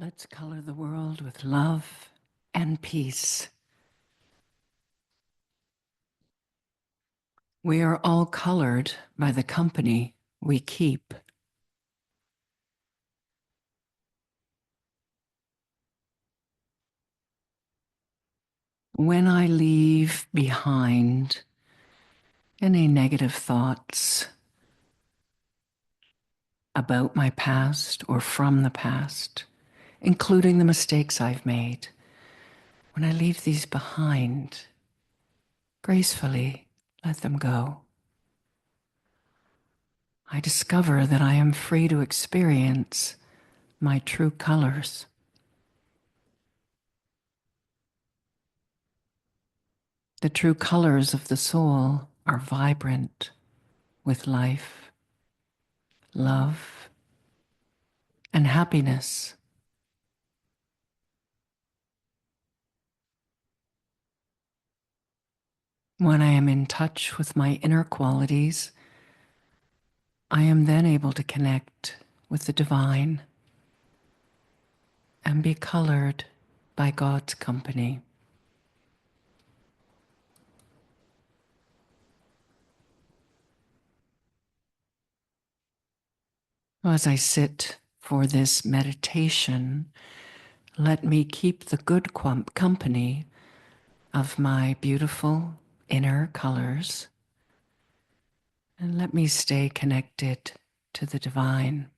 Let's color the world with love and peace. We are all colored by the company we keep. When I leave behind any negative thoughts about my past or from the past, including the mistakes I've made, when I leave these behind, gracefully let them go. I discover that I am free to experience my true colors. The true colors of the soul are vibrant with life, love, and happiness. When I am in touch with my inner qualities, I am then able to connect with the divine and be colored by God's company. As I sit for this meditation, let me keep the good company of my beautiful inner colors, and let me stay connected to the divine.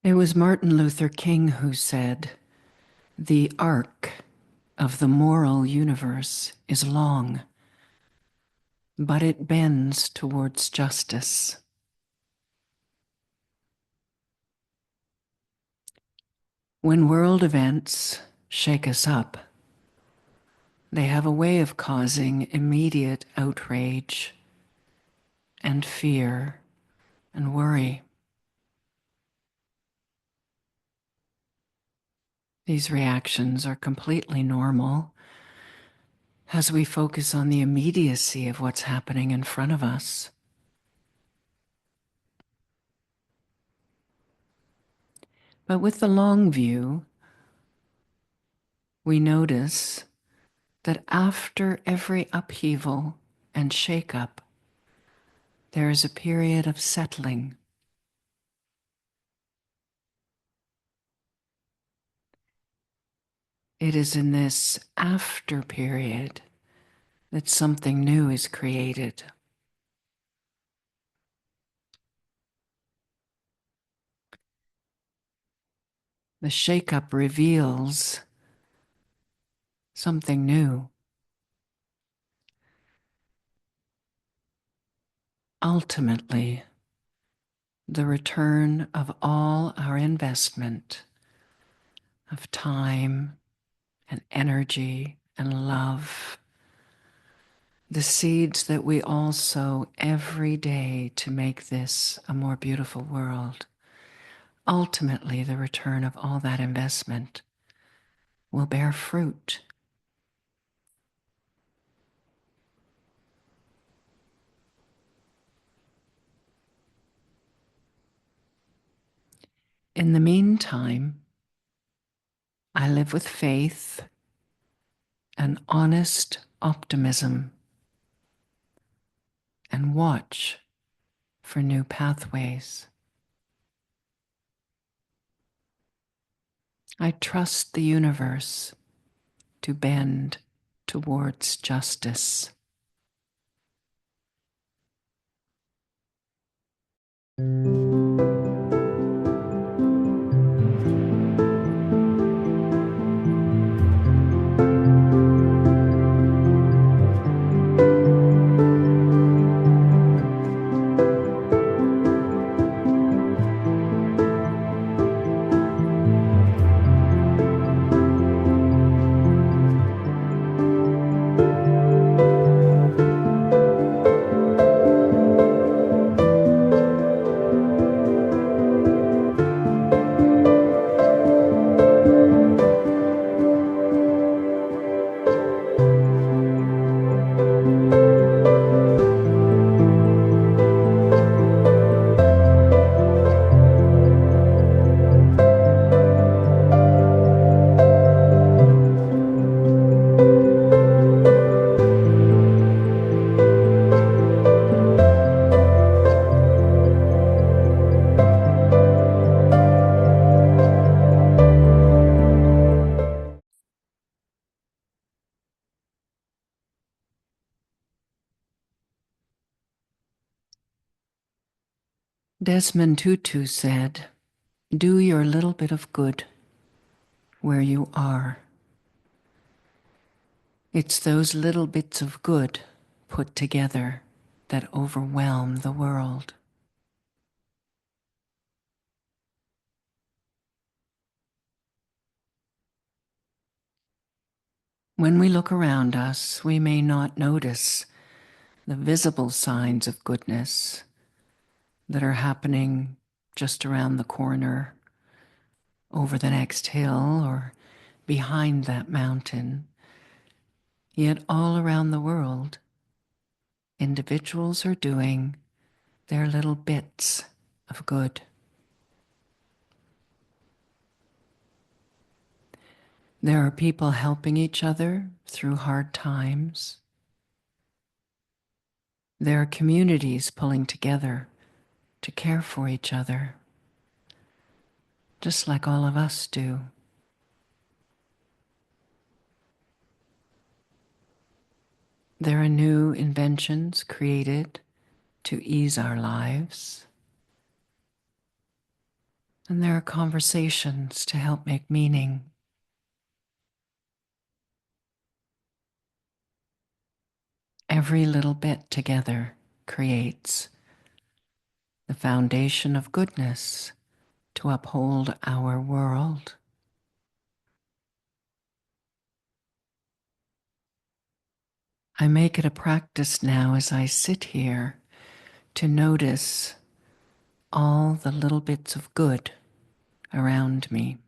It was Martin Luther King who said, "The arc of the moral universe is long, but it bends towards justice." When world events shake us up, they have a way of causing immediate outrage and fear and worry. These reactions are completely normal as we focus on the immediacy of what's happening in front of us. But with the long view, we notice that after every upheaval and shakeup, there is a period of settling. It is in this after period that something new is created. The shakeup reveals something new. Ultimately, the return of all our investment of time and energy and love, the seeds that we all sow every day to make this a more beautiful world. Ultimately, the return of all that investment will bear fruit. In the meantime, I live with faith and honest optimism and watch for new pathways. I trust the universe to bend towards justice. Desmond Tutu said, "Do your little bit of good where you are." It's those little bits of good put together that overwhelm the world. When we look around us, we may not notice the visible signs of goodness that are happening just around the corner, over the next hill, or behind that mountain. Yet all around the world, individuals are doing their little bits of good. There are people helping each other through hard times. There are communities pulling together to care for each other, just like all of us do. There are new inventions created to ease our lives. And there are conversations to help make meaning. Every little bit together creates the foundation of goodness to uphold our world. I make it a practice now as I sit here to notice all the little bits of good around me.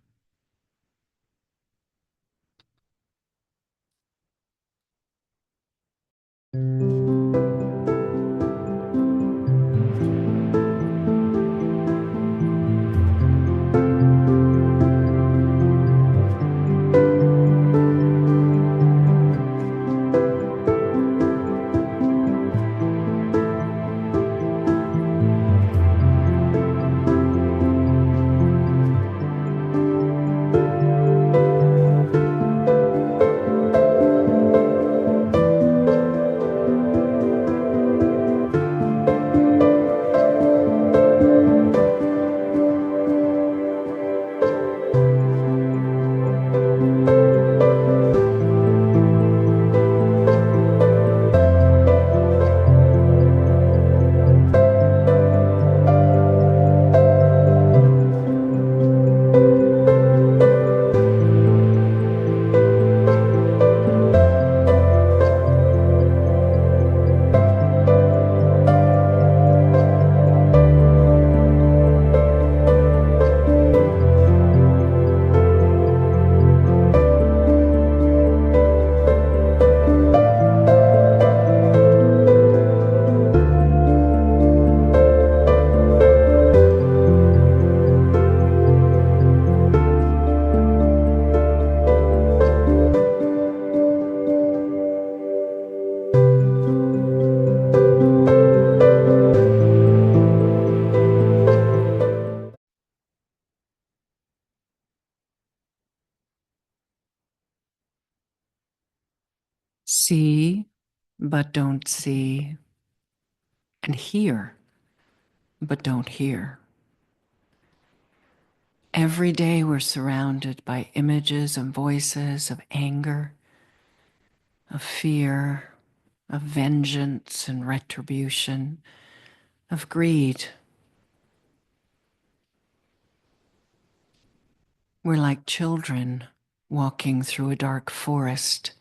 See, but don't see, and hear, but don't hear. Every day we're surrounded by images and voices of anger, of fear, of vengeance and retribution, of greed. We're like children walking through a dark forest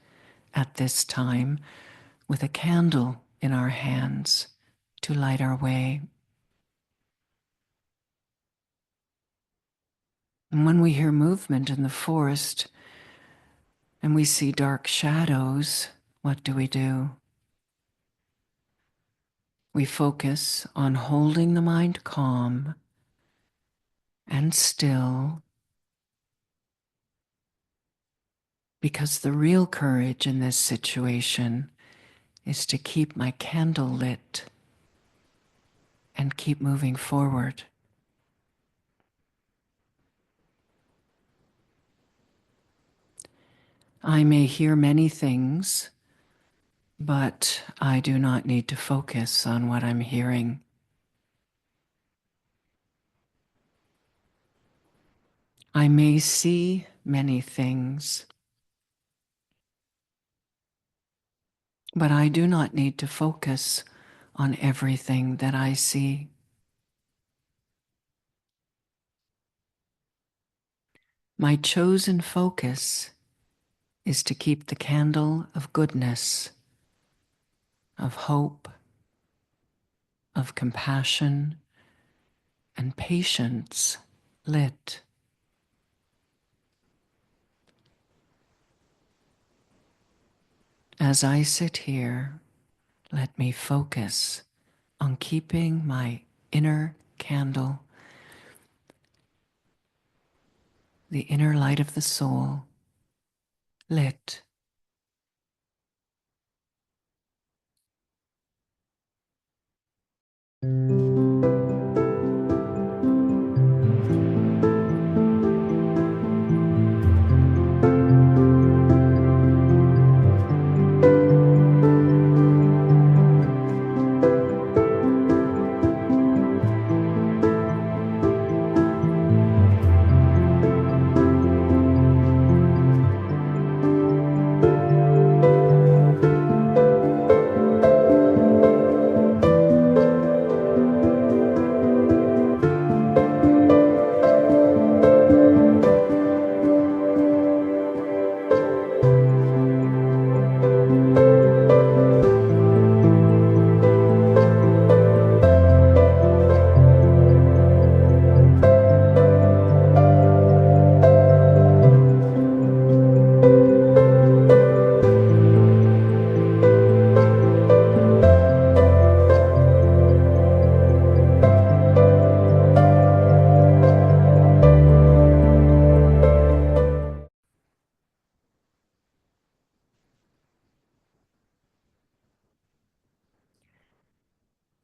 at this time with a candle in our hands to light our way. And when we hear movement in the forest and we see dark shadows, what do? We focus on holding the mind calm and still, because the real courage in this situation is to keep my candle lit and keep moving forward. I may hear many things, but I do not need to focus on what I'm hearing. I may see many things, but I do not need to focus on everything that I see. My chosen focus is to keep the candle of goodness, of hope, of compassion, and patience lit. As I sit here, let me focus on keeping my inner candle, the inner light of the soul, lit.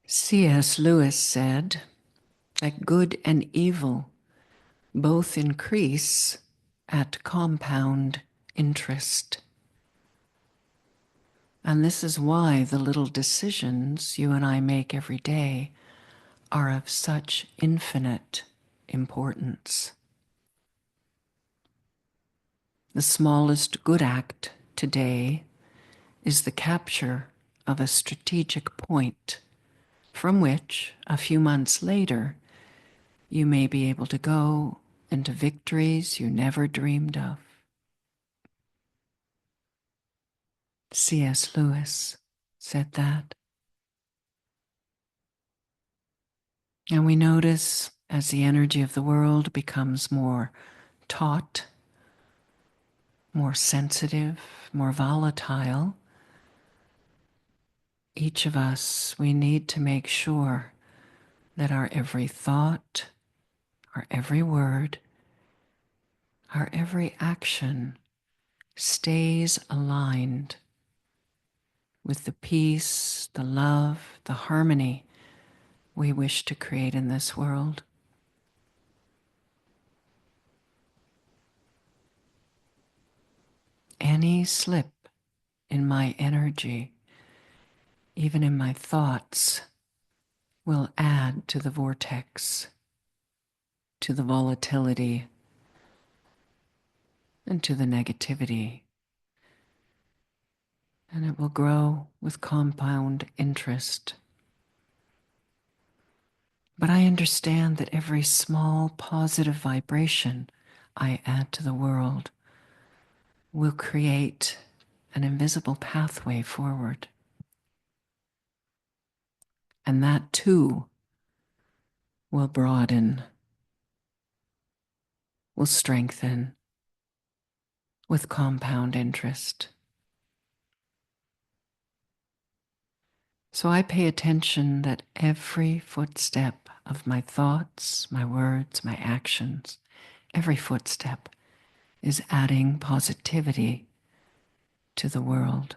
C.S. Lewis said that good and evil both increase at compound interest. And this is why the little decisions you and I make every day are of such infinite importance. The smallest good act today is the capture of a strategic point from which, a few months later, you may be able to go into victories you never dreamed of. C.S. Lewis said that. And we notice as the energy of the world becomes more taut, more sensitive, more volatile, each of us, we need to make sure that our every thought, our every word, our every action stays aligned with the peace, the love, the harmony we wish to create in this world. Any slip in my energy, even in my thoughts, will add to the vortex, to the volatility, and to the negativity. And it will grow with compound interest. But I understand that every small positive vibration I add to the world will create an invisible pathway forward. And that too will broaden, will strengthen with compound interest. So I pay attention that every footstep of my thoughts, my words, my actions, every footstep is adding positivity to the world.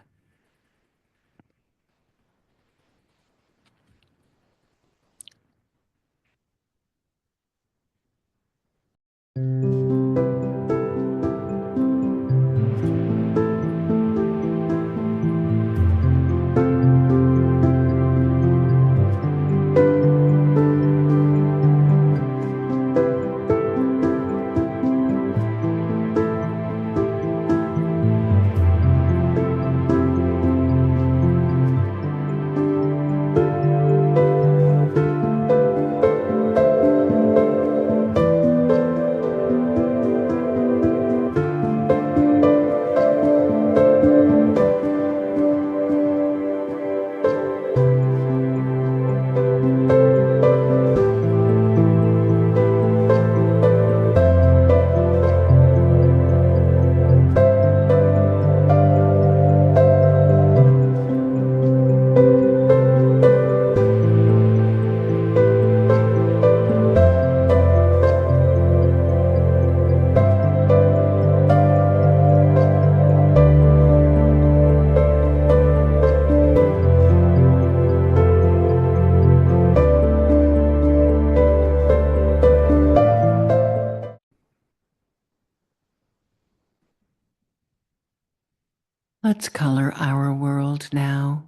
Let's color our world now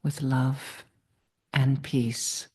with love and peace.